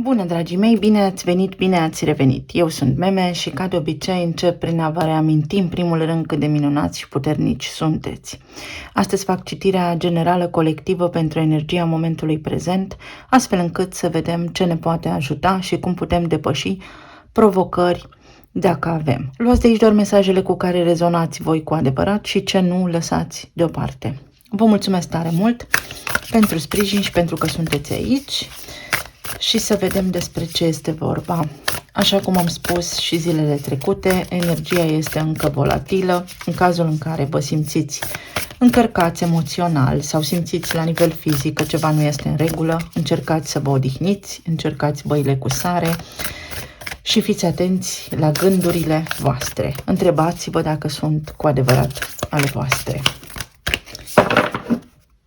Bună, dragii mei, bine ați venit, bine ați revenit. Eu sunt Meme și, ca de obicei, încep prin a vă reaminti în primul rând cât de minunați și puternici sunteți. Astăzi fac citirea generală colectivă pentru energia momentului prezent, astfel încât să vedem ce ne poate ajuta și cum putem depăși provocări dacă avem. Luați de aici doar mesajele cu care rezonați voi cu adevărat și ce nu lăsați deoparte. Vă mulțumesc tare mult pentru sprijin și pentru că sunteți aici. Și să vedem despre ce este vorba. Așa cum am spus și zilele trecute, energia este încă volatilă. În cazul în care vă simțiți încărcați emoțional sau simțiți la nivel fizic că ceva nu este în regulă, încercați să vă odihniți, încercați băile cu sare și fiți atenți la gândurile voastre. Întrebați-vă dacă sunt cu adevărat ale voastre.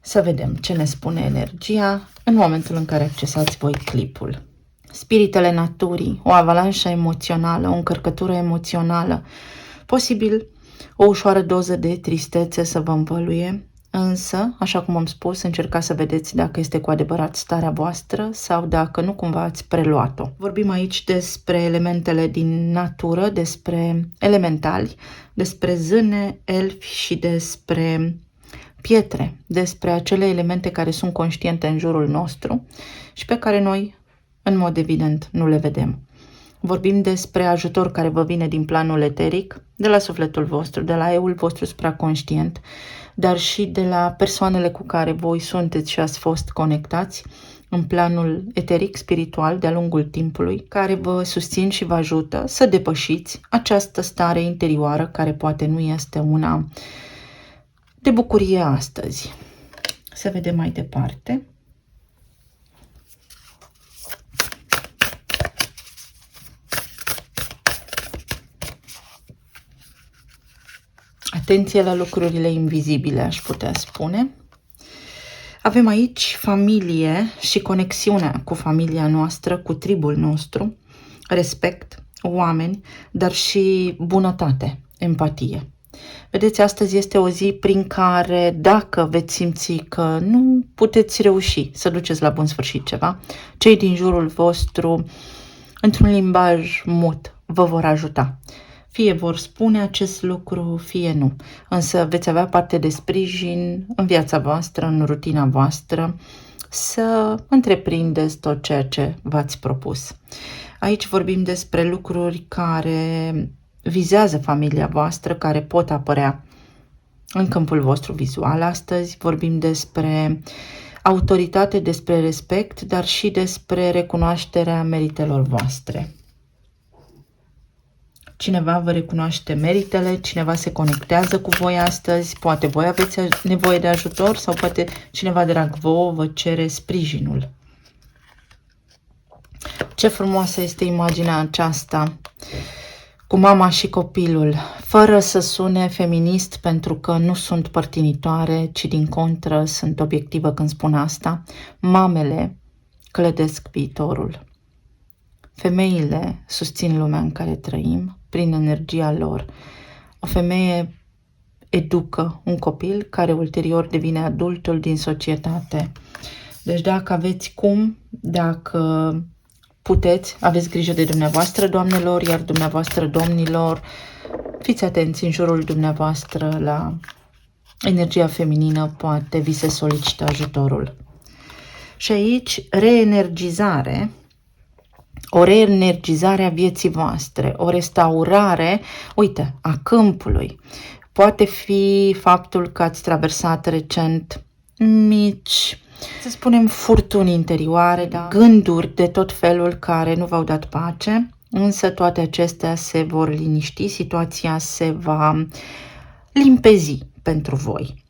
Să vedem ce ne spune energia în momentul în care accesați voi clipul. Spiritele naturii, o avalanșă emoțională, o încărcătură emoțională, posibil o ușoară doză de tristețe să vă învăluie, însă, așa cum am spus, încercați să vedeți dacă este cu adevărat starea voastră sau dacă nu cumva ați preluat-o. Vorbim aici despre elementele din natură, despre elementali, despre zâne, elfi și despre pietre, despre acele elemente care sunt conștiente în jurul nostru și pe care noi, în mod evident, nu le vedem. Vorbim despre ajutor care vă vine din planul eteric, de la sufletul vostru, de la eul vostru supraconștient, dar și de la persoanele cu care voi sunteți și ați fost conectați în planul eteric, spiritual, de-a lungul timpului, care vă susțin și vă ajută să depășiți această stare interioară care poate nu este una de bucurie astăzi. Să vedem mai departe. Atenție la lucrurile invizibile, aș putea spune. Avem aici familie și conexiunea cu familia noastră, cu tribul nostru, respect, oameni, dar și bunătate, empatie. Vedeți, astăzi este o zi prin care, dacă veți simți că nu puteți reuși să duceți la bun sfârșit ceva, cei din jurul vostru, într-un limbaj mut, vă vor ajuta. Fie vor spune acest lucru, fie nu. Însă veți avea parte de sprijin în viața voastră, în rutina voastră, să întreprindeți tot ceea ce v-ați propus. Aici vorbim despre lucruri care vizează familia voastră, care pot apărea în câmpul vostru vizual. Astăzi vorbim despre autoritate, despre respect, dar și despre recunoașterea meritelor voastre. Cineva vă recunoaște meritele, cineva se conectează cu voi astăzi, poate voi aveți nevoie de ajutor sau poate cineva drag vouă vă cere sprijinul. Ce frumoasă este imaginea aceasta cu mama și copilul, fără să sune feminist, pentru că nu sunt părtinitoare, ci din contră sunt obiectivă când spun asta. Mamele clădesc viitorul. Femeile susțin lumea în care trăim prin energia lor. O femeie educă un copil care ulterior devine adultul din societate. Deci dacă aveți cum, dacă puteți, aveți grijă de dumneavoastră, doamnelor, iar dumneavoastră, domnilor, fiți atenți în jurul dumneavoastră la energia feminină, poate vi se solicită ajutorul. Și aici, reenergizare, o reenergizare a vieții voastre, o restaurare, uite, a câmpului. Poate fi faptul că ați traversat recent mici, să spunem, furtuni interioare, da? Gânduri de tot felul care nu v-au dat pace, însă toate acestea se vor liniști, situația se va limpezi pentru voi.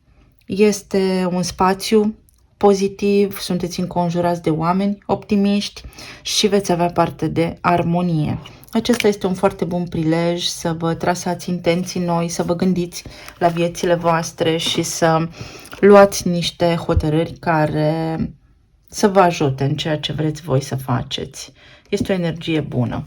Este un spațiu pozitiv, sunteți înconjurați de oameni optimiști și veți avea parte de armonie. Acesta este un foarte bun prilej să vă trasați intenții noi, să vă gândiți la viețile voastre și să luați niște hotărâri care să vă ajute în ceea ce vreți voi să faceți. Este o energie bună.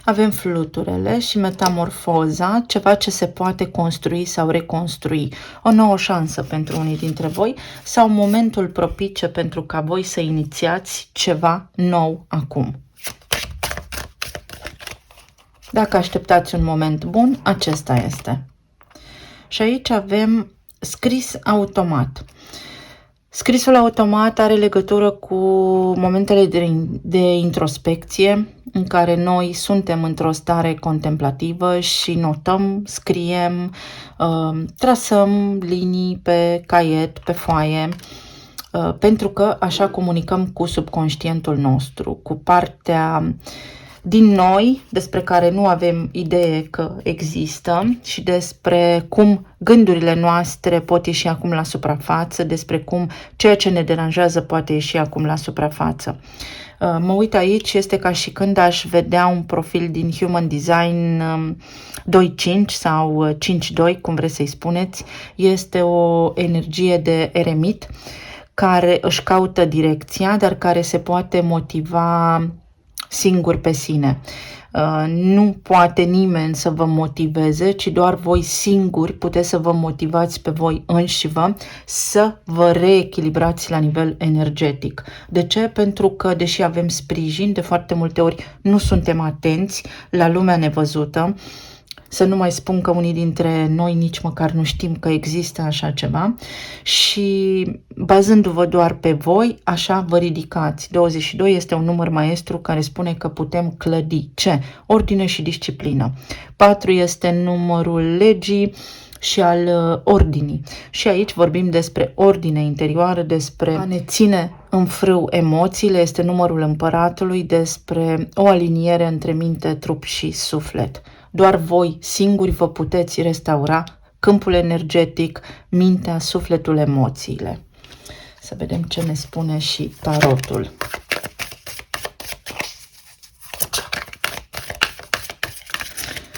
Avem fluturele și metamorfoza, ceva ce se poate construi sau reconstrui. O nouă șansă pentru unii dintre voi sau momentul propice pentru ca voi să inițiați ceva nou acum. Dacă așteptați un moment bun, acesta este. Și aici avem scris automat. Scrisul automat are legătură cu momentele de introspecție în care noi suntem într-o stare contemplativă și notăm, scriem, trasăm linii pe caiet, pe foaie, pentru că așa comunicăm cu subconștientul nostru, cu partea din noi, despre care nu avem idee că există și despre cum gândurile noastre pot ieși acum la suprafață, despre cum ceea ce ne deranjează poate ieși acum la suprafață. Mă uit aici, este ca și când aș vedea un profil din Human Design 2.5 sau 5.2, cum vreți să-i spuneți. Este o energie de eremit care își caută direcția, dar care se poate motiva singur pe sine. Nu poate nimeni să vă motiveze, ci doar voi singuri puteți să vă motivați pe voi înșivă să vă reechilibrați la nivel energetic. De ce? Pentru că, deși avem sprijin, de foarte multe ori nu suntem atenți la lumea nevăzută. Să nu mai spun că unii dintre noi nici măcar nu știm că există așa ceva și bazându-vă doar pe voi, așa vă ridicați. 22 este un număr maestru care spune că putem clădi. Ce? Ordine și disciplină. 4 este numărul legii și al ordinii. Și aici vorbim despre ordine interioară, despre a ne ține în frâu emoțiile, este numărul împăratului, despre o aliniere între minte, trup și suflet. Doar voi singuri vă puteți restaura câmpul energetic, mintea, sufletul, emoțiile. Să vedem ce ne spune și tarotul.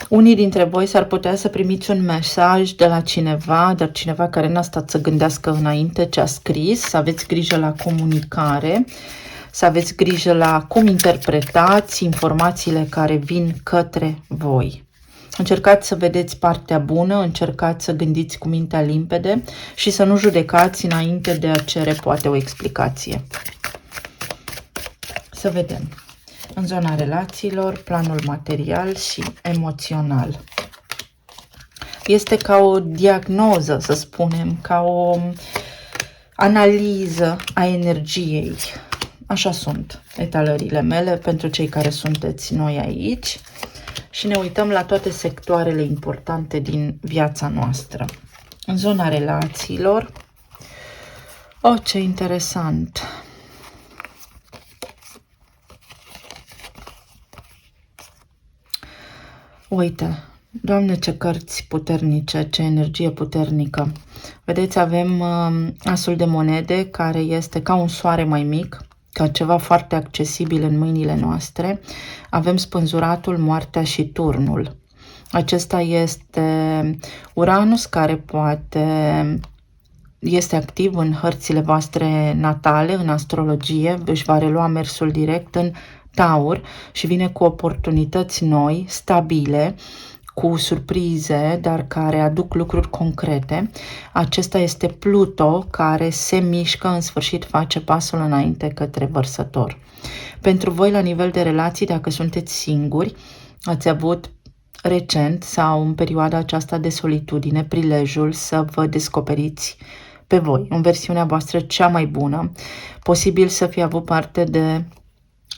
Unii dintre voi s-ar putea să primiți un mesaj de la cineva, dar cineva care n-a stat să gândească înainte ce a scris, să aveți grijă la comunicare, să aveți grijă la cum interpretați informațiile care vin către voi. Încercați să vedeți partea bună, încercați să gândiți cu mintea limpede și să nu judecați înainte de a cere poate o explicație. Să vedem. În zona relațiilor, planul material și emoțional. Este ca o diagnoză, să spunem, ca o analiză a energiei. Așa sunt etalările mele pentru cei care sunteți noi aici. Și ne uităm la toate sectoarele importante din viața noastră. În zona relațiilor, ce interesant! Uite, Doamne, ce cărți puternice, ce energie puternică! Vedeți, avem asul de monede, care este ca un soare mai mic, ca ceva foarte accesibil în mâinile noastre. Avem spânzuratul, moartea și turnul. Acesta este Uranus, care este activ în hărțile voastre natale, în astrologie, își va relua mersul direct în Taur și vine cu oportunități noi, stabile, cu surprize, dar care aduc lucruri concrete. Acesta este Pluto, care se mișcă, în sfârșit face pasul înainte către Vărsător. Pentru voi, la nivel de relații, dacă sunteți singuri, ați avut recent sau în perioada aceasta de solitudine prilejul să vă descoperiți pe voi, în versiunea voastră cea mai bună, posibil să fi avut parte de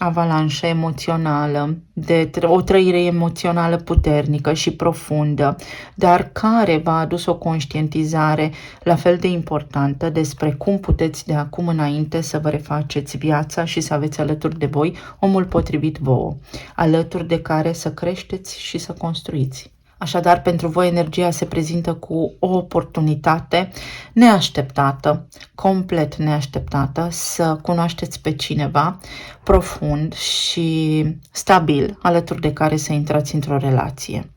avalanșă emoțională, de o trăire emoțională puternică și profundă, dar care v-a adus o conștientizare la fel de importantă despre cum puteți de acum înainte să vă refaceți viața și să aveți alături de voi omul potrivit vouă, alături de care să creșteți și să construiți. Așadar, pentru voi energia se prezintă cu o oportunitate neașteptată, complet neașteptată, să cunoașteți pe cineva profund și stabil, alături de care să intrați într-o relație.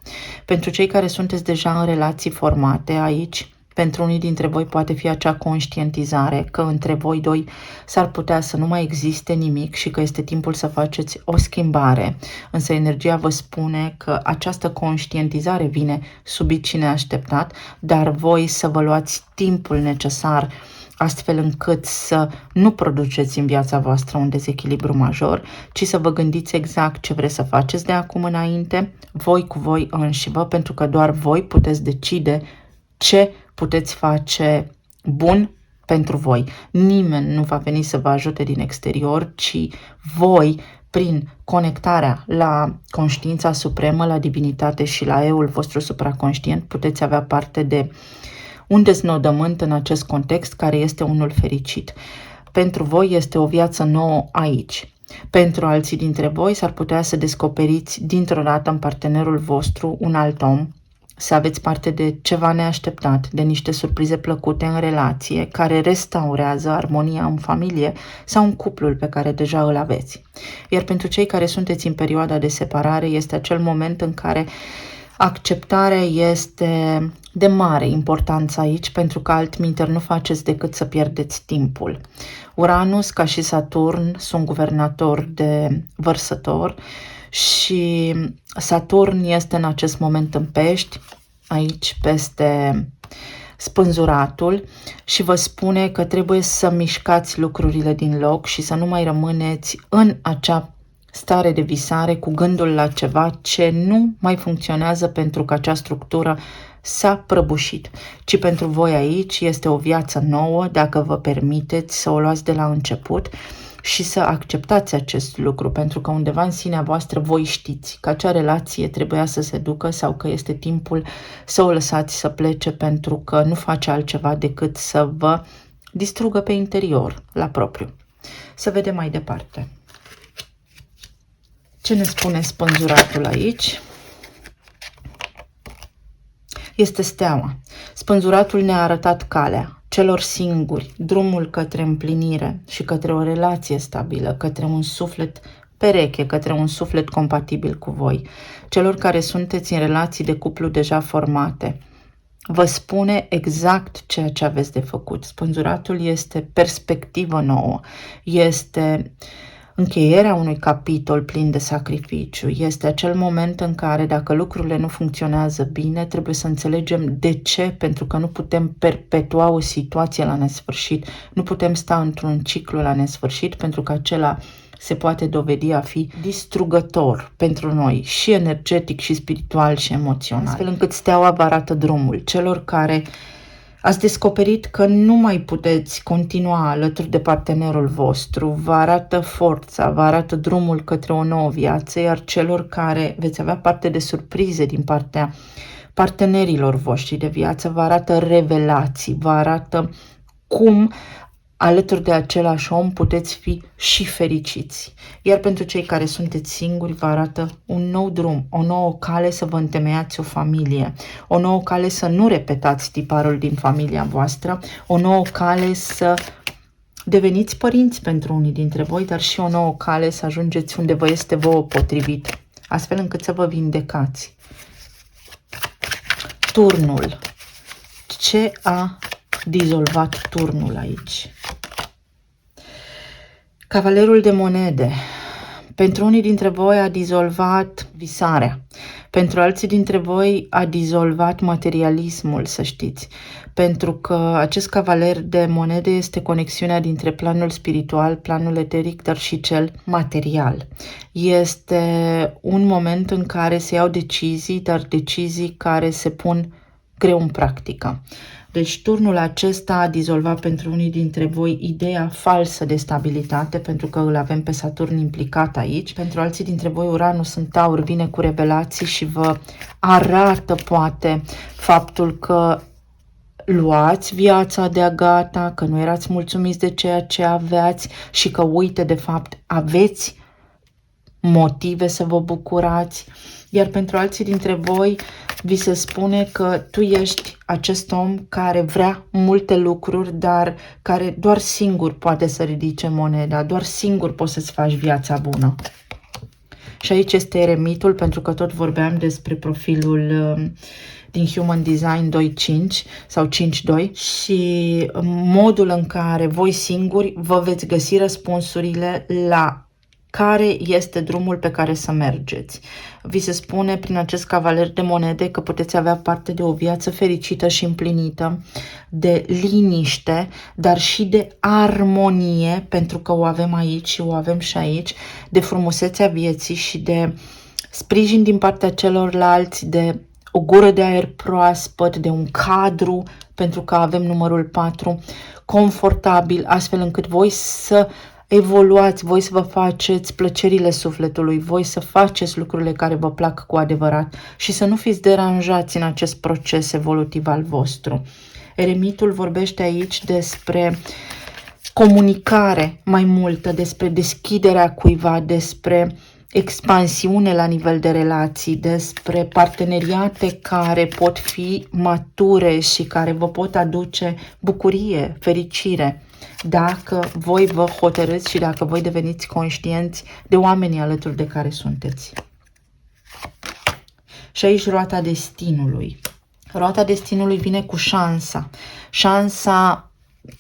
Pentru cei care sunteți deja în relații formate aici, Pentru unii dintre voi poate fi acea conștientizare că între voi doi s-ar putea să nu mai existe nimic și că este timpul să faceți o schimbare. Însă energia vă spune că această conștientizare vine subit și neașteptat, dar voi să vă luați timpul necesar astfel încât să nu produceți în viața voastră un dezechilibru major, ci să vă gândiți exact ce vreți să faceți de acum înainte, voi cu voi înșivă, pentru că doar voi puteți decide ce puteți face bun pentru voi. Nimeni nu va veni să vă ajute din exterior, ci voi, prin conectarea la conștiința supremă, la divinitate și la eul vostru supraconștient, puteți avea parte de un deznodământ în acest context care este unul fericit. Pentru voi este o viață nouă aici. Pentru alții dintre voi s-ar putea să descoperiți dintr-o dată în partenerul vostru un alt om, să aveți parte de ceva neașteptat, de niște surprize plăcute în relație, care restaurează armonia în familie sau în cuplul pe care deja îl aveți. Iar pentru cei care sunteți în perioada de separare, este acel moment în care acceptarea este de mare importanță aici, pentru că altminteri nu faceți decât să pierdeți timpul. Uranus, ca și Saturn, sunt guvernatori de Vărsător și Saturn este în acest moment în Pești, aici peste Spânzuratul, și vă spune că trebuie să mișcați lucrurile din loc și să nu mai rămâneți în acea stare de visare cu gândul la ceva ce nu mai funcționează pentru că acea structură s-a prăbușit, ci pentru voi aici este o viață nouă, dacă vă permiteți să o luați de la început și să acceptați acest lucru, pentru că undeva în sinea voastră voi știți că acea relație trebuia să se ducă sau că este timpul să o lăsați să plece, pentru că nu face altceva decât să vă distrugă pe interior, la propriu. Să vedem mai departe. Ce ne spune Spânzuratul aici? Este steaua. Spânzuratul ne-a arătat calea celor singuri, drumul către împlinire și către o relație stabilă, către un suflet pereche, către un suflet compatibil cu voi. Celor care sunteți în relații de cuplu deja formate, vă spune exact ceea ce aveți de făcut. Spânzuratul este perspectivă nouă, este încheierea unui capitol plin de sacrificiu. Este acel moment în care, dacă lucrurile nu funcționează bine, trebuie să înțelegem de ce, pentru că nu putem perpetua o situație la nesfârșit, nu putem sta într-un ciclu la nesfârșit, pentru că acela se poate dovedi a fi distrugător pentru noi, și energetic, și spiritual, și emoțional. Astfel încât steaua vă arată drumul celor care ați descoperit că nu mai puteți continua alături de partenerul vostru, vă arată forța, vă arată drumul către o nouă viață, iar celor care veți avea parte de surprize din partea partenerilor voștri de viață, vă arată revelații, vă arată cum alături de același om puteți fi și fericiți. Iar pentru cei care sunteți singuri, vă arată un nou drum, o nouă cale să vă întemeiați o familie, o nouă cale să nu repetați tiparul din familia voastră, o nouă cale să deveniți părinți pentru unii dintre voi, dar și o nouă cale să ajungeți unde vă este vouă potrivit, astfel încât să vă vindecați. Turnul. Ce a dizolvat turnul aici? Cavalerul de monede. Pentru unii dintre voi a dizolvat visarea. Pentru alții dintre voi a dizolvat materialismul, să știți. Pentru că acest cavaler de monede este conexiunea dintre planul spiritual, planul eteric, dar și cel material. Este un moment în care se iau decizii, dar decizii care se pun greu în practică. Deci turnul acesta a dizolvat pentru unii dintre voi ideea falsă de stabilitate, pentru că îl avem pe Saturn implicat aici. Pentru alții dintre voi Uranus în Taur vine cu revelații și vă arată poate faptul că luați viața de-a gata, că nu erați mulțumiți de ceea ce aveați și că, uite, de fapt, aveți motive să vă bucurați. Iar pentru alții dintre voi vi se spune că tu ești acest om care vrea multe lucruri, dar care doar singur poate să ridice moneda, doar singur poți să-ți faci viața bună. Și aici este eremitul, pentru că tot vorbeam despre profilul din Human Design 2.5 sau 5.2 și modul în care voi singuri vă veți găsi răspunsurile la care este drumul pe care să mergeți. Vi se spune prin acest cavaler de monede că puteți avea parte de o viață fericită și împlinită, de liniște, dar și de armonie, pentru că o avem aici și o avem și aici, de frumusețea vieții și de sprijin din partea celorlalți, de o gură de aer proaspăt, de un cadru, pentru că avem numărul 4, confortabil, astfel încât voi să evoluați, voi să vă faceți plăcerile sufletului, voi să faceți lucrurile care vă plac cu adevărat și să nu fiți deranjați în acest proces evolutiv al vostru. Eremitul vorbește aici despre comunicare mai multă, despre deschiderea cuiva, despre expansiune la nivel de relații, despre parteneriate care pot fi mature și care vă pot aduce bucurie, fericire, dacă voi vă hotărâți și dacă voi deveniți conștienți de oamenii alături de care sunteți. Și aici roata destinului. Roata destinului vine cu șansa. Șansa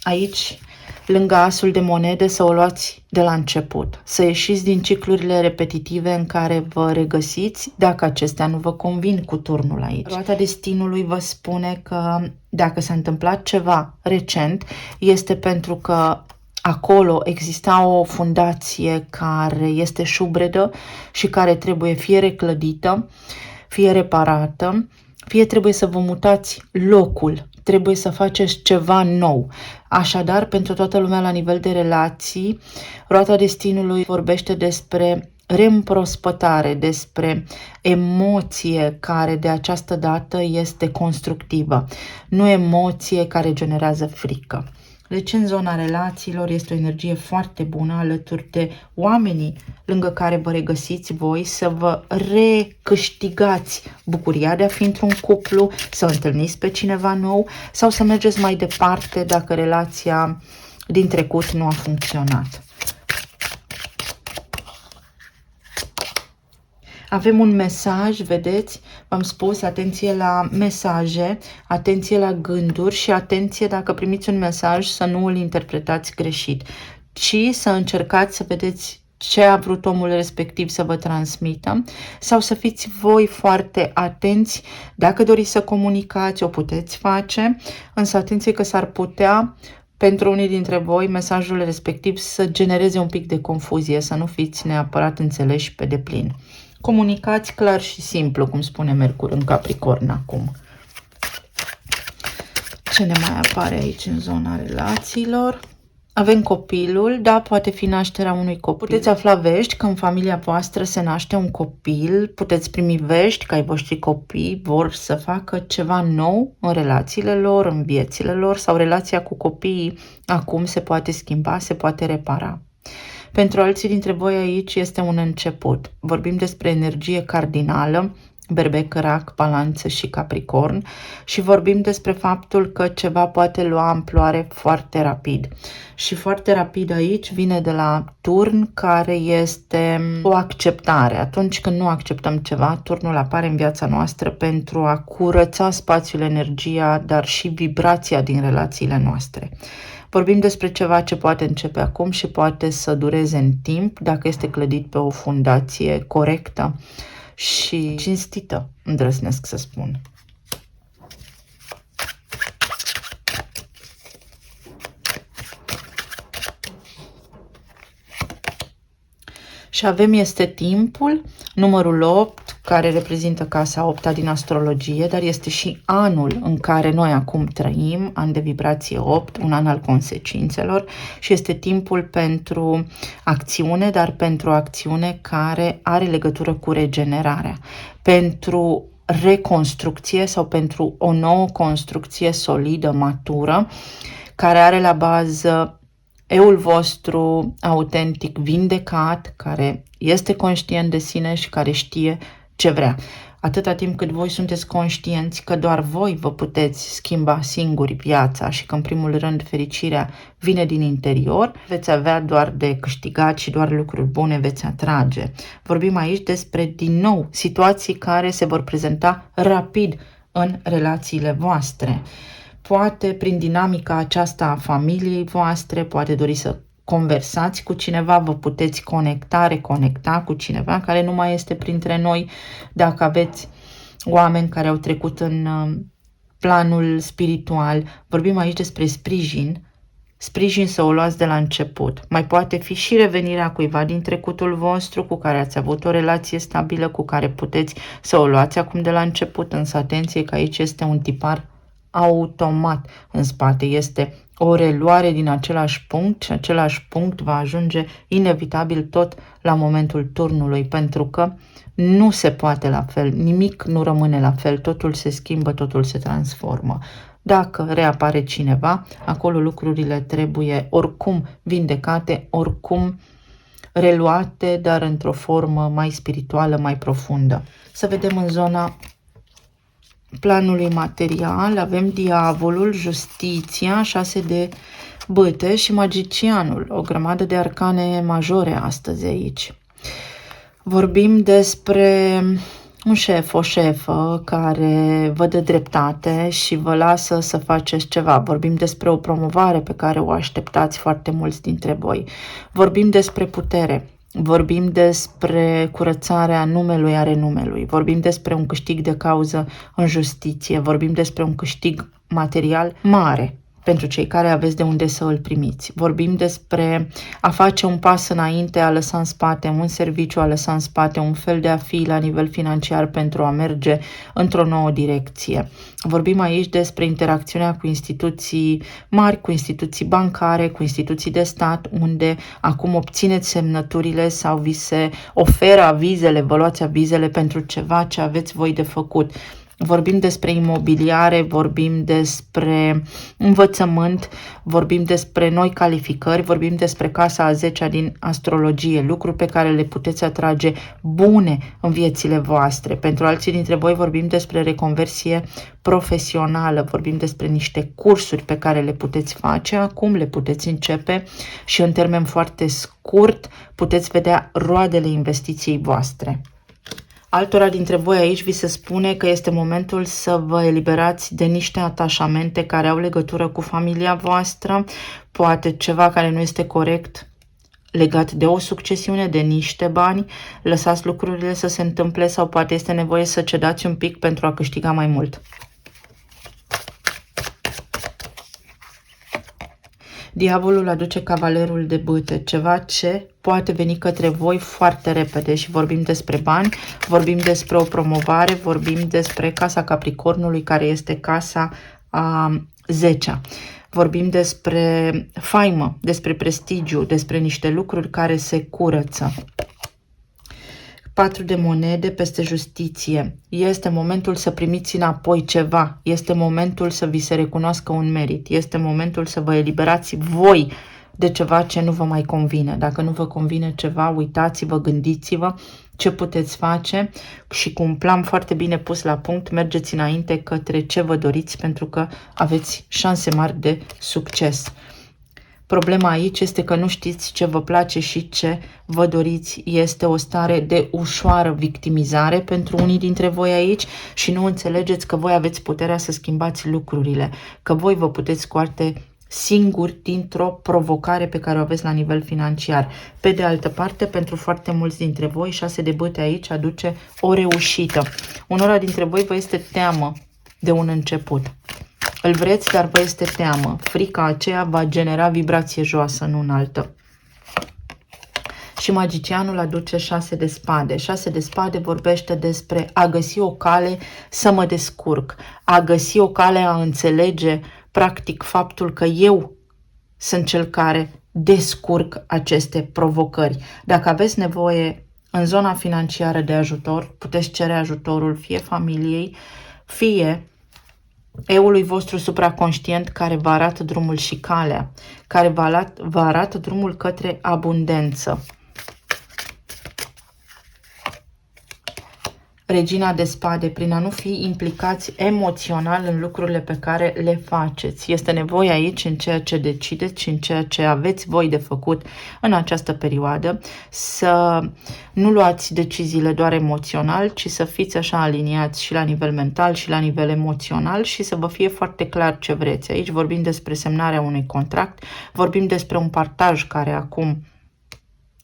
aici, lângă asul de monede, să o luați de la început. Să ieșiți din ciclurile repetitive în care vă regăsiți, dacă acestea nu vă convin cu turnul aici. Roata destinului vă spune că dacă s-a întâmplat ceva recent, este pentru că acolo exista o fundație care este șubredă și care trebuie fie reclădită, fie reparată, fie trebuie să vă mutați locul, trebuie să faceți ceva nou. Așadar, pentru toată lumea la nivel de relații, roata destinului vorbește despre reîmprospătare, despre emoție care de această dată este constructivă, nu emoție care generează frică. Deci în zona relațiilor este o energie foarte bună alături de oamenii lângă care vă regăsiți voi, să vă recâștigați bucuria de a fi într-un cuplu, să întâlniți pe cineva nou sau să mergeți mai departe dacă relația din trecut nu a funcționat. Avem un mesaj, vedeți? V-am spus, atenție la mesaje, atenție la gânduri și atenție dacă primiți un mesaj să nu îl interpretați greșit, ci să încercați să vedeți ce a vrut omul respectiv să vă transmită sau să fiți voi foarte atenți. Dacă doriți să comunicați, o puteți face, însă atenție că s-ar putea pentru unii dintre voi mesajul respectiv să genereze un pic de confuzie, să nu fiți neapărat înțeleși pe deplin. Comunicați clar și simplu, cum spune Mercur în Capricorn acum. Ce ne mai apare aici în zona relațiilor? Avem copilul, da, poate fi nașterea unui copil. Puteți afla vești că în familia voastră se naște un copil, puteți primi vești că ai voștri copii vor să facă ceva nou în relațiile lor, în viețile lor sau relația cu copiii acum se poate schimba, se poate repara. Pentru alții dintre voi aici este un început. Vorbim despre energie cardinală, Berbec, Rac, Balanță și Capricorn și vorbim despre faptul că ceva poate lua amploare foarte rapid. Și foarte rapid aici vine de la turn, care este o acceptare. Atunci când nu acceptăm ceva, turnul apare în viața noastră pentru a curăța spațiul, energia, dar și vibrația din relațiile noastre. Vorbim despre ceva ce poate începe acum și poate să dureze în timp dacă este clădit pe o fundație corectă și cinstită, îndrăznesc să spun. Și avem este timpul, numărul 8, care reprezintă casa 8-a din astrologie, dar este și anul în care noi acum trăim, an de vibrație 8, un an al consecințelor și este timpul pentru acțiune, dar pentru o acțiune care are legătură cu regenerarea, pentru reconstrucție sau pentru o nouă construcție solidă, matură, care are la bază eul vostru autentic vindecat, care este conștient de sine și care știe ce vrea. Atâta timp cât voi sunteți conștienți că doar voi vă puteți schimba singuri viața și că în primul rând fericirea vine din interior, veți avea doar de câștigat și doar lucruri bune veți atrage. Vorbim aici despre, din nou, situații care se vor prezenta rapid în relațiile voastre. Poate prin dinamica aceasta a familiei voastre, poate dori să conversați cu cineva, vă puteți reconecta cu cineva care nu mai este printre noi. Dacă aveți oameni care au trecut în planul spiritual, vorbim aici despre sprijin să o luați de la început. Mai poate fi și revenirea cuiva din trecutul vostru cu care ați avut o relație stabilă, cu care puteți să o luați acum de la început, însă atenție că aici este un tipar automat în spate, este o reluare din același punct și același punct va ajunge inevitabil tot la momentul turnului, pentru că nu se poate la fel, nimic nu rămâne la fel, totul se schimbă, totul se transformă. Dacă reapare cineva, acolo lucrurile trebuie oricum vindecate, oricum reluate, dar într-o formă mai spirituală, mai profundă. Să vedem în zona planului material, avem diavolul, justiția, 6 de bâte și magicianul, o grămadă de arcane majore astăzi aici. Vorbim despre un șef, o șefă care vă dă dreptate și vă lasă să faceți ceva. Vorbim despre o promovare pe care o așteptați foarte mulți dintre voi. Vorbim despre putere. Vorbim despre curățarea numelui a renumelui. Vorbim despre un câștig de cauză în justiție. Vorbim despre un câștig material mare pentru cei care aveți de unde să îl primiți. Vorbim despre a face un pas înainte, a lăsa în spate un serviciu, a lăsa în spate un fel de a fi la nivel financiar pentru a merge într-o nouă direcție. Vorbim aici despre interacțiunea cu instituții mari, cu instituții bancare, cu instituții de stat, unde acum obțineți semnăturile sau vi se oferă avizele, vă luați avizele pentru ceva ce aveți voi de făcut. Vorbim despre imobiliare, vorbim despre învățământ, vorbim despre noi calificări, vorbim despre casa a 10-a din astrologie, lucruri pe care le puteți atrage bune în viețile voastre. Pentru alții dintre voi vorbim despre reconversie profesională, vorbim despre niște cursuri pe care le puteți face acum, le puteți începe și în termen foarte scurt puteți vedea roadele investiției voastre. Altora dintre voi aici vi se spune că este momentul să vă eliberați de niște atașamente care au legătură cu familia voastră, poate ceva care nu este corect legat de o succesiune, de niște bani, lăsați lucrurile să se întâmple sau poate este nevoie să cedați un pic pentru a câștiga mai mult. Diavolul aduce cavalerul de bâte, ceva ce poate veni către voi foarte repede și vorbim despre bani, vorbim despre o promovare, vorbim despre casa Capricornului care este casa a 10-a. Vorbim despre faimă, despre prestigiu, despre niște lucruri care se curăță. 4 de monede peste justiție. Este momentul să primiți înapoi ceva. Este momentul să vi se recunoască un merit. Este momentul să vă eliberați voi de ceva ce nu vă mai convine. Dacă nu vă convine ceva, uitați-vă, gândiți-vă ce puteți face și cu un plan foarte bine pus la punct, mergeți înainte către ce vă doriți pentru că aveți șanse mari de succes. Problema aici este că nu știți ce vă place și ce vă doriți. Este o stare de ușoară victimizare pentru unii dintre voi aici și nu înțelegeți că voi aveți puterea să schimbați lucrurile, că voi vă puteți scoate singuri dintr-o provocare pe care o aveți la nivel financiar. Pe de altă parte, pentru foarte mulți dintre voi, 6 de bâte aici aduce o reușită. Unora dintre voi vă este teamă de un început. Îl vreți, dar vă este teamă. Frica aceea va genera vibrație joasă, nu înaltă. Și magicianul aduce 6 de spade. 6 de spade vorbește despre a găsi o cale să mă descurc. A găsi o cale a înțelege, practic, faptul că eu sunt cel care descurc aceste provocări. Dacă aveți nevoie în zona financiară de ajutor, puteți cere ajutorul fie familiei, fie eului vostru supraconștient care vă arată drumul și calea, care vă arată drumul către abundență. Regina de spade, prin a nu fi implicați emoțional în lucrurile pe care le faceți. Este nevoie aici, în ceea ce decideți și în ceea ce aveți voi de făcut în această perioadă, să nu luați deciziile doar emoțional, ci să fiți așa aliniați și la nivel mental și la nivel emoțional și să vă fie foarte clar ce vreți. Aici vorbim despre semnarea unui contract, vorbim despre un partaj care acum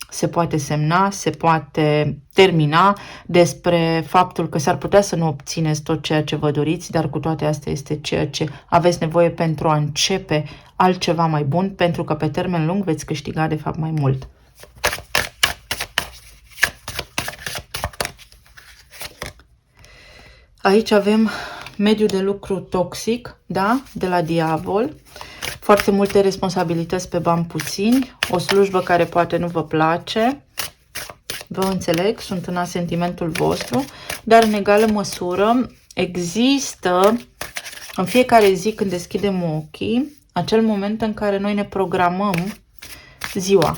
se poate semna, se poate termina, despre faptul că s-ar putea să nu obțineți tot ceea ce vă doriți, dar cu toate astea este ceea ce aveți nevoie pentru a începe altceva mai bun, pentru că pe termen lung veți câștiga de fapt mai mult. Aici avem mediul de lucru toxic, da, de la diavol. Foarte multe responsabilități pe bani puțini, o slujbă care poate nu vă place, vă înțeleg, sunt în asentimentul vostru, dar în egală măsură există în fiecare zi când deschidem ochii, acel moment în care noi ne programăm ziua.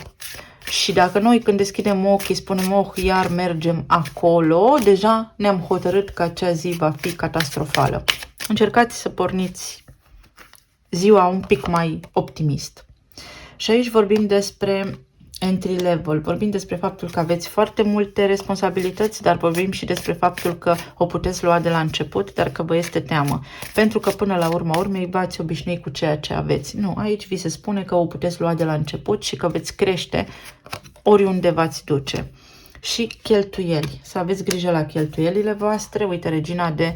Și dacă noi când deschidem ochii spunem, oh, iar mergem acolo, deja ne-am hotărât că acea zi va fi catastrofală. Încercați să porniți ziua un pic mai optimist. Și aici vorbim despre entry level, vorbim despre faptul că aveți foarte multe responsabilități, dar vorbim și despre faptul că o puteți lua de la început, dar că vă este teamă. Pentru că până la urma urmei v-ați obișnuit cu ceea ce aveți. Nu, aici vi se spune că o puteți lua de la început și că veți crește oriunde v-ați duce. Și cheltuieli. Să aveți grijă la cheltuielile voastre. Uite, regina de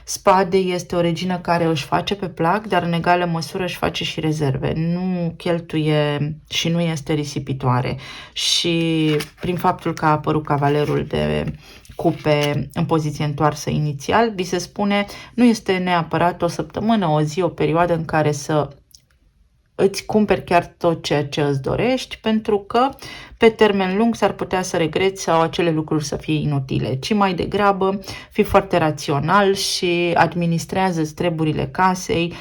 spade este o regină care își face pe plac, dar în egală măsură își face și rezerve. Nu cheltuie și nu este risipitoare. Și prin faptul că a apărut cavalerul de cupe în poziție întoarsă inițial, vi se spune, nu este neapărat o săptămână, o zi, o perioadă în care să îți cumperi chiar tot ceea ce îți dorești, pentru că pe termen lung s-ar putea să regreți sau acele lucruri să fie inutile, ci mai degrabă fii foarte rațional și administrează-ți treburile casei,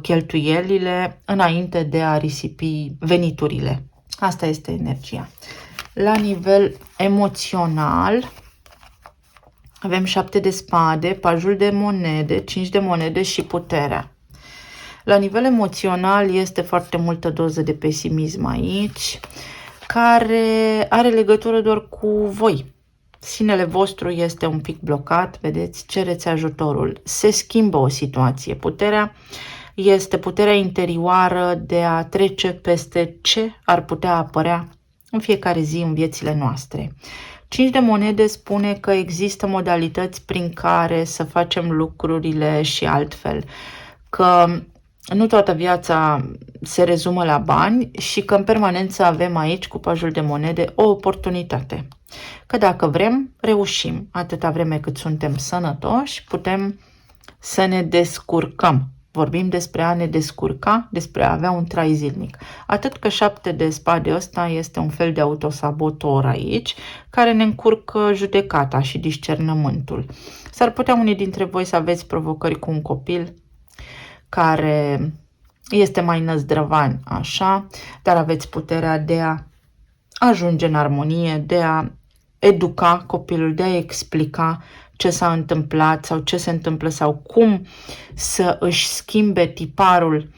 cheltuielile, înainte de a risipi veniturile. Asta este energia. La nivel emoțional, avem 7 de spade, pajul de monede, 5 de monede și puterea. La nivel emoțional este foarte multă doză de pesimism aici, care are legătură doar cu voi. Sinele vostru este un pic blocat, vedeți, cereți ajutorul. Se schimbă o situație. Puterea este puterea interioară de a trece peste ce ar putea apărea în fiecare zi în viețile noastre. 5 de monede spune că există modalități prin care să facem lucrurile și altfel, că nu toată viața se rezumă la bani și că în permanență avem aici, cu pajul de monede, o oportunitate. Că dacă vrem, reușim. Atâta vreme cât suntem sănătoși, putem să ne descurcăm. Vorbim despre a ne descurca, despre a avea un trai zilnic. Atât că 7 de spade ăsta este un fel de autosabotor aici, care ne încurcă judecata și discernământul. S-ar putea unii dintre voi să aveți provocări cu un copil care este mai năzdrăvan, așa, dar aveți puterea de a ajunge în armonie, de a educa copilul, de a explica ce s-a întâmplat sau ce se întâmplă sau cum să își schimbe tiparul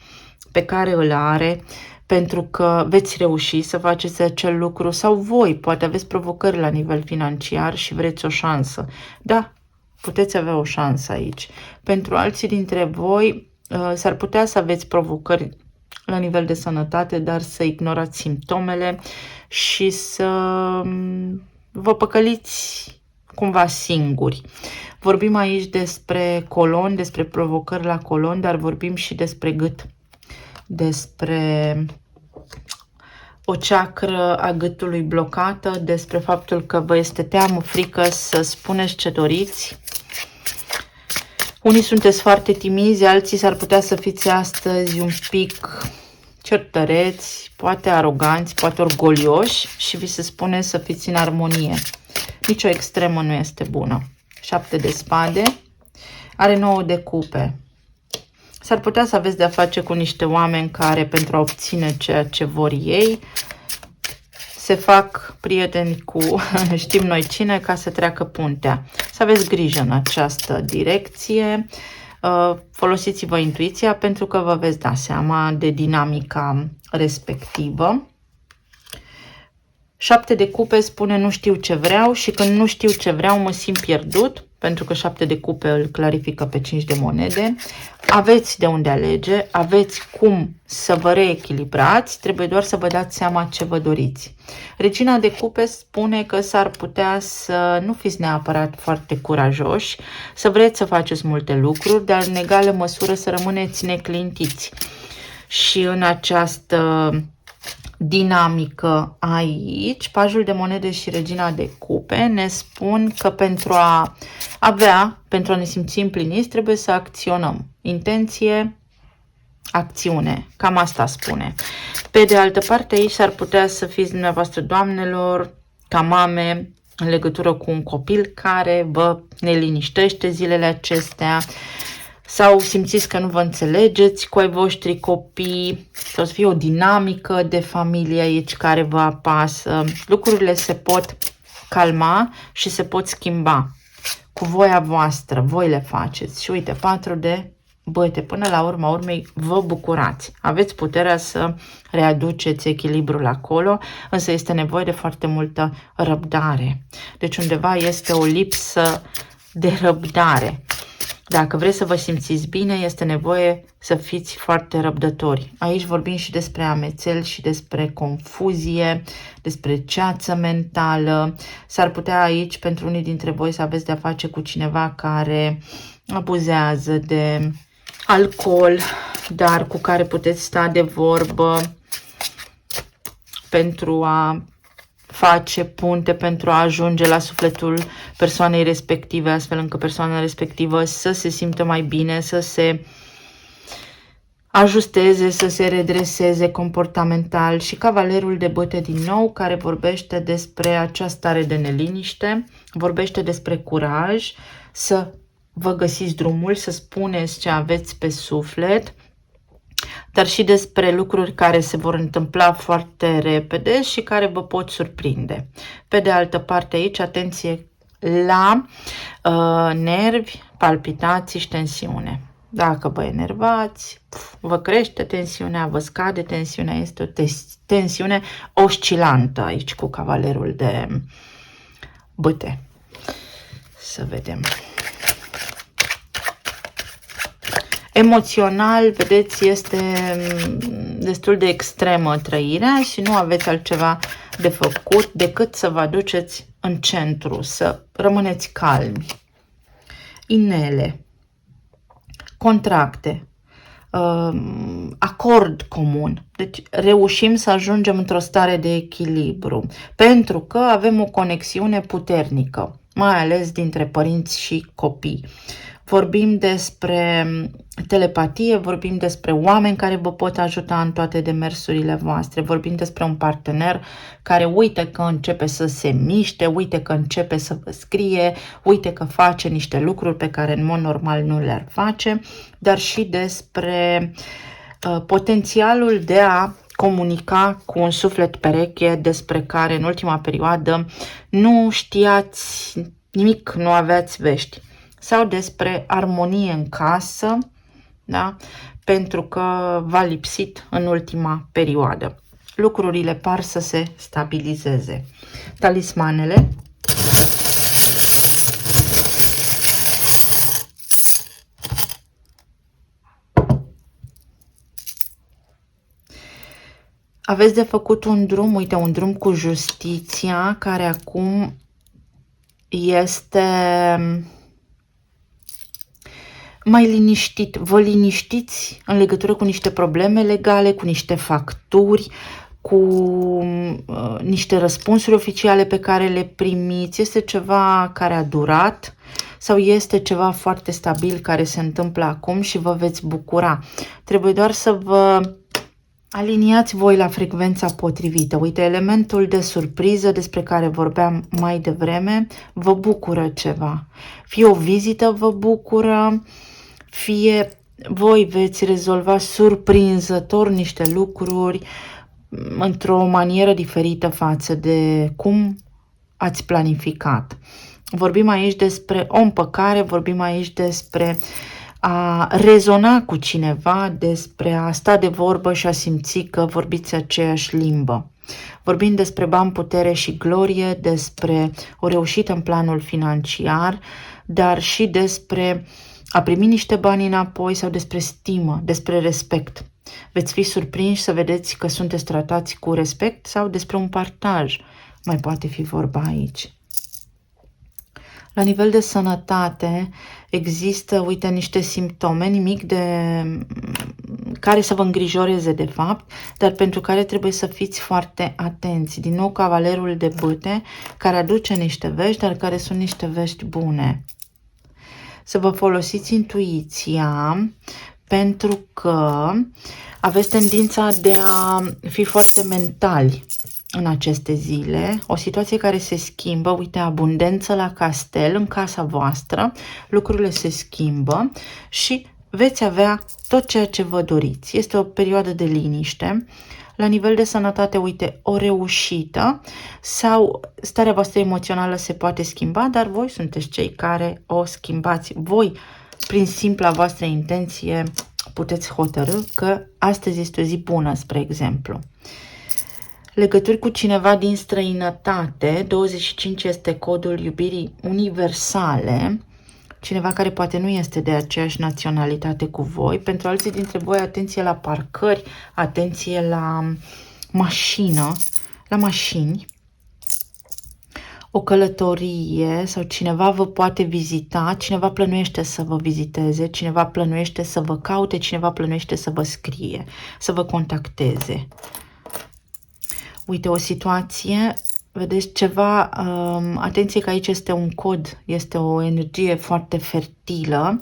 pe care îl are, pentru că veți reuși să faceți acel lucru sau voi poate aveți provocări la nivel financiar și vreți o șansă. Da, puteți avea o șansă aici. Pentru alții dintre voi s-ar putea să aveți provocări la nivel de sănătate, dar să ignorați simptomele și să vă păcăliți cumva singuri. Vorbim aici despre colon, despre provocări la colon, dar vorbim și despre gât, despre o ceacră a gâtului blocată, despre faptul că vă este teamă, frică să spuneți ce doriți. Unii sunteți foarte timizi, alții s-ar putea să fiți astăzi un pic certăreți, poate aroganți, poate orgolioși și vi se spune să fiți în armonie. Nici o extremă nu este bună. 7 de spade, are 9 de cupe. S-ar putea să aveți de-a face cu niște oameni care, pentru a obține ceea ce vor ei, se fac prieteni cu știm noi cine ca să treacă puntea. Să aveți grijă în această direcție. Folosiți-vă intuiția pentru că vă veți da seama de dinamica respectivă. 7 de cupe spune nu știu ce vreau și când nu știu ce vreau mă simt pierdut, pentru că 7 de cupe îl clarifică pe 5 de monede. Aveți de unde alege, aveți cum să vă reechilibrați, trebuie doar să vă dați seama ce vă doriți. Regina de cupe spune că s-ar putea să nu fiți neapărat foarte curajoși, să vreți să faceți multe lucruri, dar în egală măsură să rămâneți neclintiți. Și în această dinamică aici, pajul de monede și regina de cupe ne spun că pentru a ne simți împliniți, trebuie să acționăm. Intenție, acțiune. Cam asta spune. Pe de altă parte, aici s-ar putea să fiți dumneavoastră, doamnelor, ca mame, în legătură cu un copil care vă neliniștește zilele acestea, sau simțiți că nu vă înțelegeți cu ai voștri copii, sau să fie o dinamică de familie aici care vă apasă. Lucrurile se pot calma și se pot schimba cu voia voastră, voi le faceți. Și uite, 4 de băte, până la urma urmei vă bucurați. Aveți puterea să readuceți echilibrul acolo, însă este nevoie de foarte multă răbdare. Deci undeva este o lipsă de răbdare. Dacă vreți să vă simțiți bine, este nevoie să fiți foarte răbdători. Aici vorbim și despre amețel și despre confuzie, despre ceață mentală. S-ar putea aici pentru unii dintre voi să aveți de-a face cu cineva care abuzează de alcool, dar cu care puteți sta de vorbă pentru a face punte, pentru a ajunge la sufletul persoanei respective, astfel încât persoana respectivă să se simtă mai bine, să se ajusteze, să se redreseze comportamental. Și cavalerul de băte din nou, care vorbește despre această stare de neliniște, vorbește despre curaj, să vă găsiți drumul, să spuneți ce aveți pe suflet, dar și despre lucruri care se vor întâmpla foarte repede și care vă pot surprinde. Pe de altă parte aici, atenție la nervi, palpitații și tensiune. Dacă vă enervați, vă crește tensiunea, vă scade tensiunea, este o tensiune oscilantă aici cu cavalerul de bâte. Să vedem. Emoțional, vedeți, este destul de extremă trăirea și nu aveți altceva de făcut decât să vă aduceți în centru, să rămâneți calmi. Inele, contracte, acord comun. Deci reușim să ajungem într-o stare de echilibru, pentru că avem o conexiune puternică, mai ales dintre părinți și copii. Vorbim despre telepatie, vorbim despre oameni care vă pot ajuta în toate demersurile voastre, vorbim despre un partener care uite că începe să se miște, uite că începe să vă scrie, uite că face niște lucruri pe care în mod normal nu le-ar face, dar și despre potențialul de a comunica cu un suflet pereche despre care în ultima perioadă nu știați nimic, nu aveați vești. Sau despre armonie în casă, da? Pentru că v-a lipsit în ultima perioadă. Lucrurile par să se stabilizeze. Talismanele. Aveți de făcut un drum, uite, un drum cu justiția, care acum este mai liniștit. Vă liniștiți în legătură cu niște probleme legale, cu niște facturi, cu niște răspunsuri oficiale pe care le primiți. Este ceva care a durat sau este ceva foarte stabil care se întâmplă acum și vă veți bucura. Trebuie doar să vă aliniați voi la frecvența potrivită. Uite, elementul de surpriză despre care vorbeam mai devreme vă bucură ceva. Fie o vizită vă bucură, fie voi veți rezolva surprinzător niște lucruri, într-o manieră diferită față de cum ați planificat. Vorbim aici despre o împăcare, vorbim aici despre a rezona cu cineva, despre a sta de vorbă și a simți că vorbiți aceeași limbă. Vorbim despre bani, putere și glorie, despre o reușită în planul financiar, dar și despre a primi niște bani înapoi sau despre stimă, despre respect. Veți fi surprinși să vedeți că sunteți tratați cu respect sau despre un partaj. Mai poate fi vorba aici. La nivel de sănătate există, uite, niște simptome, nimic de care să vă îngrijoreze de fapt, dar pentru care trebuie să fiți foarte atenți. Din nou, cavalerul de bâte, care aduce niște vești, dar care sunt niște vești bune. Să vă folosiți intuiția, pentru că aveți tendința de a fi foarte mentali în aceste zile, o situație care se schimbă, uite, abundență la castel, în casa voastră, lucrurile se schimbă și veți avea tot ceea ce vă doriți. Este o perioadă de liniște. La nivel de sănătate, uite, o reușită sau starea voastră emoțională se poate schimba, dar voi sunteți cei care o schimbați. Voi, prin simpla voastră intenție, puteți hotărâ că astăzi este o zi bună, spre exemplu. Legături cu cineva din străinătate, 25 este codul iubirii universale, cineva care poate nu este de aceeași naționalitate cu voi. Pentru alții dintre voi, atenție la parcări, atenție la mașină, la mașini, o călătorie sau cineva vă poate vizita, cineva plănuiește să vă viziteze, cineva plănuiește să vă caute, cineva plănuiește să vă scrie, să vă contacteze. Uite, o situație, vedeți ceva, atenție că aici este un cod, este o energie foarte fertilă,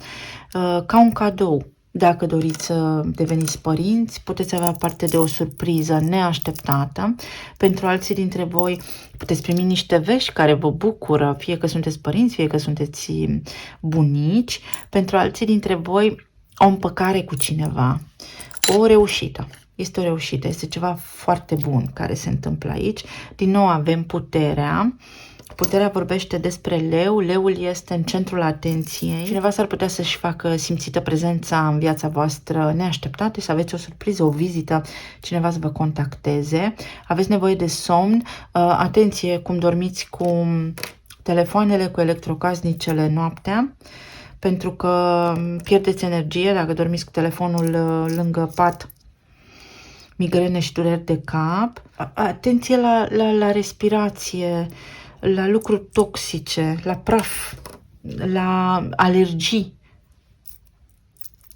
ca un cadou. Dacă doriți să deveniți părinți, puteți avea parte de o surpriză neașteptată. Pentru alții dintre voi puteți primi niște vești care vă bucură, fie că sunteți părinți, fie că sunteți bunici. Pentru alții dintre voi, o împăcare cu cineva, o reușită. Este o reușită, este ceva foarte bun care se întâmplă aici. Din nou avem puterea. Puterea vorbește despre leu. Leul este în centrul atenției. Cineva s-ar putea să-și facă simțită prezența în viața voastră neașteptată, să aveți o surpriză, o vizită, cineva să vă contacteze. Aveți nevoie de somn. Atenție cum dormiți cu telefoanele, cu electrocasnicele noaptea, pentru că pierdeți energie dacă dormiți cu telefonul lângă pat. Migrene și dureri de cap. Atenție la respirație, la lucruri toxice, la praf, la alergii.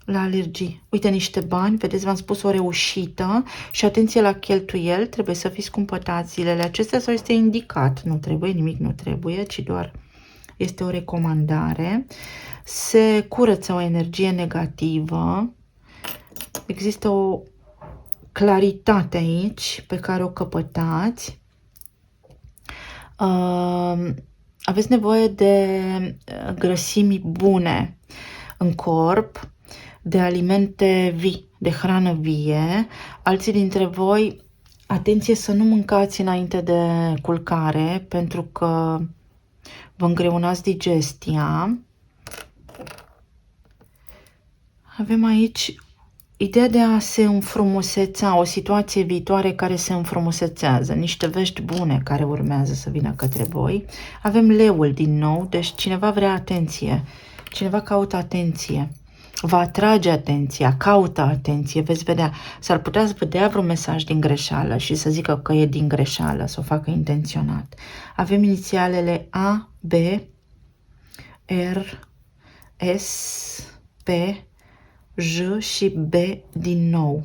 La alergii. Uite, niște bani, vedeți, v-am spus, o reușită și atenție la cheltuieli, trebuie să fiți cumpătați zilele acestea sau este indicat, nu trebuie, nimic nu trebuie, ci doar este o recomandare. Se curăță o energie negativă, există o claritate aici pe care o căpătați. Aveți nevoie de grăsimi bune în corp, de alimente vii, de hrană vie. Alții dintre voi, atenție să nu mâncați înainte de culcare, pentru că vă îngreunați digestia. Avem aici ideea de a se înfrumuseța, o situație viitoare care se înfrumusețează, niște vești bune care urmează să vină către voi. Avem leul din nou, deci cineva vrea atenție, cineva caută atenție, va atrage atenția, caută atenție, veți vedea, s-ar putea să vă dea vreun mesaj din greșeală și să zică că e din greșeală, să o facă intenționat. Avem inițialele A, B, R, S, P, J și B din nou.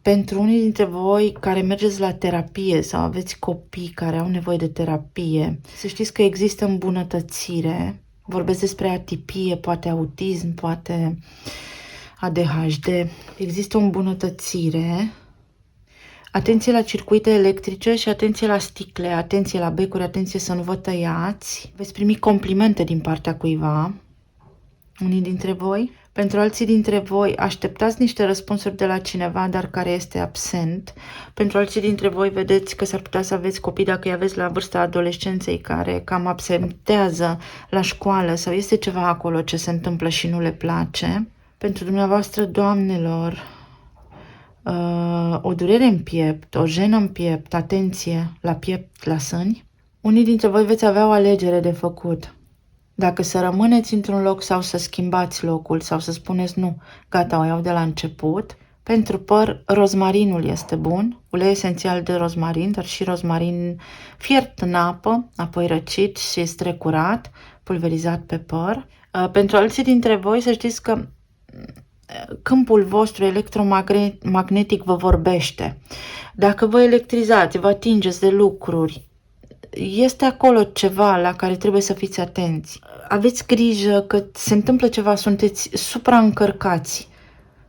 Pentru unii dintre voi care mergeți la terapie sau aveți copii care au nevoie de terapie, să știți că există îmbunătățire. Vorbesc despre atipie, poate autism, poate ADHD. Există o îmbunătățire. Atenție la circuite electrice și atenție la sticle, atenție la becuri, atenție să nu vă tăiați. Veți primi complimente din partea cuiva, unii dintre voi. Pentru alții dintre voi așteptați niște răspunsuri de la cineva, dar care este absent. Pentru alții dintre voi vedeți că s-ar putea să aveți copii dacă îi aveți la vârsta adolescenței care cam absentează la școală sau este ceva acolo ce se întâmplă și nu le place. Pentru dumneavoastră, doamnelor, o durere în piept, o jenă în piept, atenție la piept, la sâni. Unii dintre voi veți avea o alegere de făcut. Dacă să rămâneți într-un loc sau să schimbați locul sau să spuneți nu, gata, o iau de la început. Pentru păr, rozmarinul este bun, ulei esențial de rozmarin, dar și rozmarin fiert în apă, apoi răcit și strecurat, pulverizat pe păr. Pentru alții dintre voi să știți că câmpul vostru electromagnetic vă vorbește. Dacă vă electrizați, vă atingeți de lucruri, este acolo ceva la care trebuie să fiți atenți. Aveți grijă că se întâmplă ceva, sunteți supraîncărcați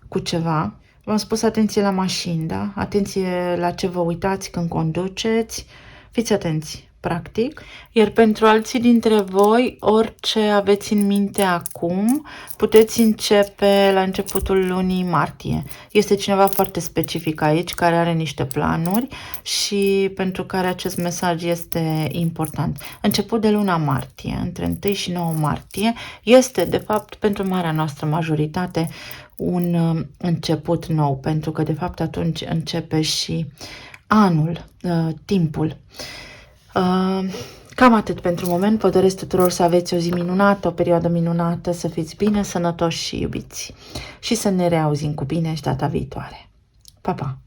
cu ceva. V-am spus atenție la mașini, da? Atenție la ce vă uitați când conduceți. Fiți atenți, practic. Iar pentru alții dintre voi, orice aveți în minte acum, puteți începe la începutul lunii martie. Este cineva foarte specific aici, care are niște planuri și pentru care acest mesaj este important. Început de luna martie, între 1 și 9 martie, este, de fapt, pentru marea noastră majoritate, un început nou, pentru că, de fapt, atunci începe și anul, timpul. Cam atât pentru moment. Vă doresc tuturor să aveți o zi minunată, o perioadă minunată, să fiți bine, sănătoși și iubiți și să ne reauzim cu bine și data viitoare. Pa, pa!